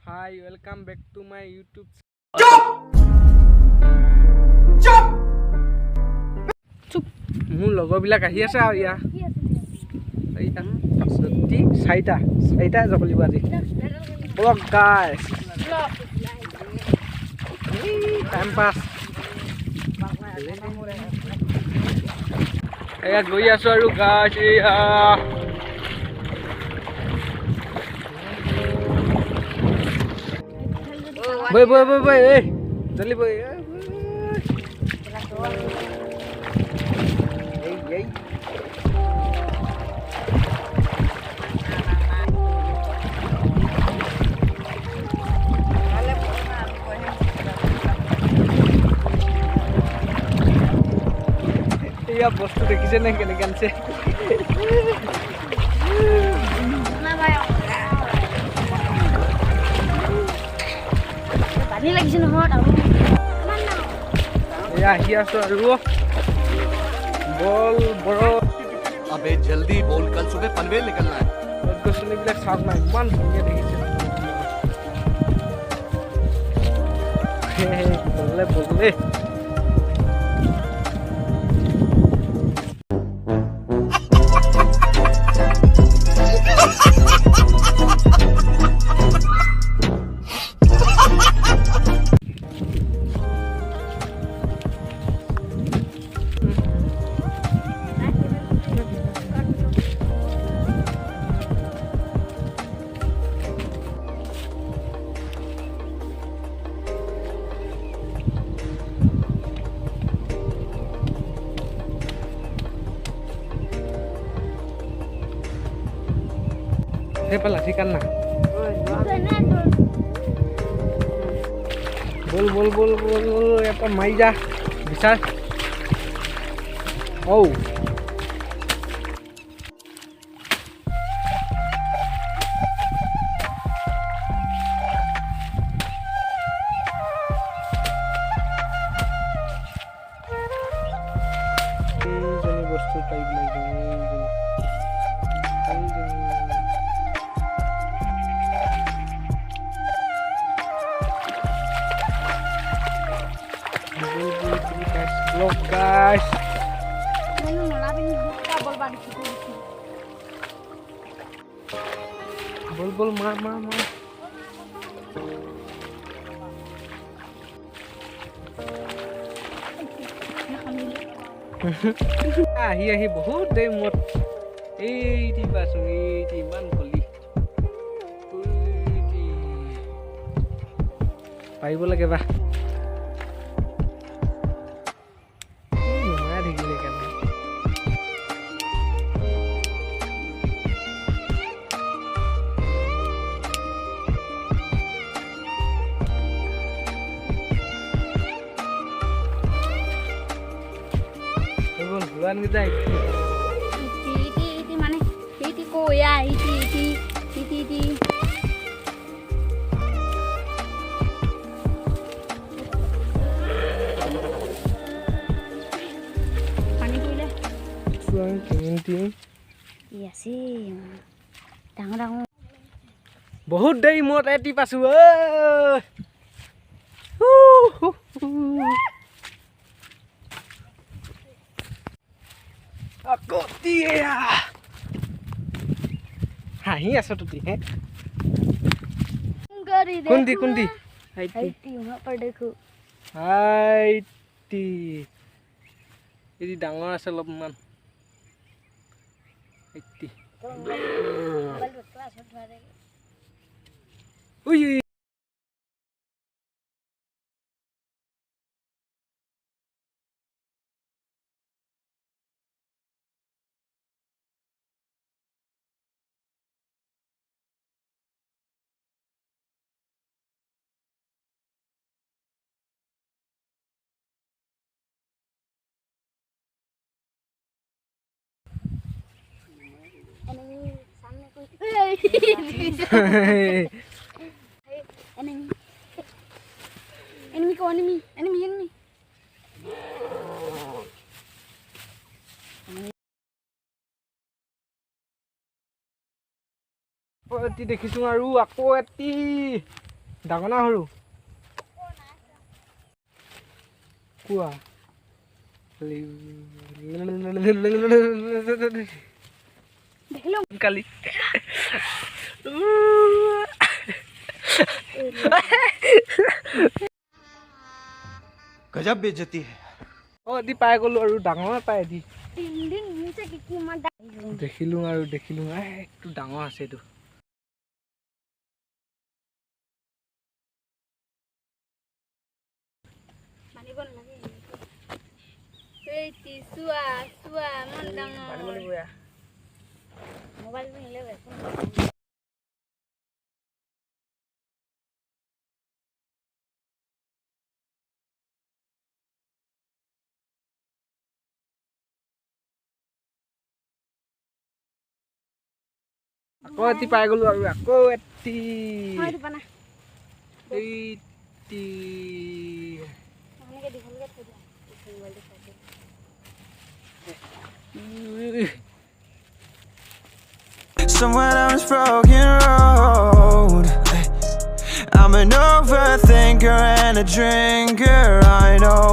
Hi, welcome back to my YouTube. Chup! মোৰ লগৰবিলাক আহি আছে আৰু ইয়া এইটা সত্যি চাইটা যাব লাগিব আজি ব্লগ গাইস টাইম পাস এয়া গৈ আছো আৰু গাইস এয়া বই এই জলদি বই এই या বস্তু দেখিছে না কেনেকৈ আনছে পানী লাগিছে নহয় এয়া আহি আছো আৰু বল বড় अबे जल्दी बोल कल सुबह पनवेल निकलना है গছনিবিলাক চাওক না ইমান ধুনীয়া দেখিছে বলে pala ikan na bol apa maija bisa oh ini bosku kayak lagi vlog guys bol mama ahi বহুত দেৰি মত এইটি পাছো এইটি ইমান কলি পাৰিব লাগে বা bulan kita iti mana iti ko ya iti pani kule suang kinti iya sih dang বহুত দেৰি মত এটি পাছো Aku dia. Hahi aso tuti he. Kundi. Haiti वहां पर देखो. Haiti. Ini ডাঙৰ আছে অলপমান. Haiti. Uy. Enemy सामने कोई enemy को enemy এটি দেখিছো আৰু আকৌ এটি ডাঙৰ না সৰু কোৱা দেখিলো কালি गजब बेइज्जती है অ দি পাই গ'লো আৰু ডাঙৰ পাই দি তিনদিন নিচে কি মান দেখিলো একটু ডাঙৰ আছে এইটো মানিব নালাগে এই তিসুয়া সুয়া মন ডাঙৰ মোবাইল নিলে বেকন আকৌ এটি পাই গ'লো আৰু আকৌ এটি হয় দিবানা এইটি এনেকে দিখলকে থৈ দিয়া মোবাইলটো চাই Somewhere down this broken road, I'm an overthinker and a drinker, I know.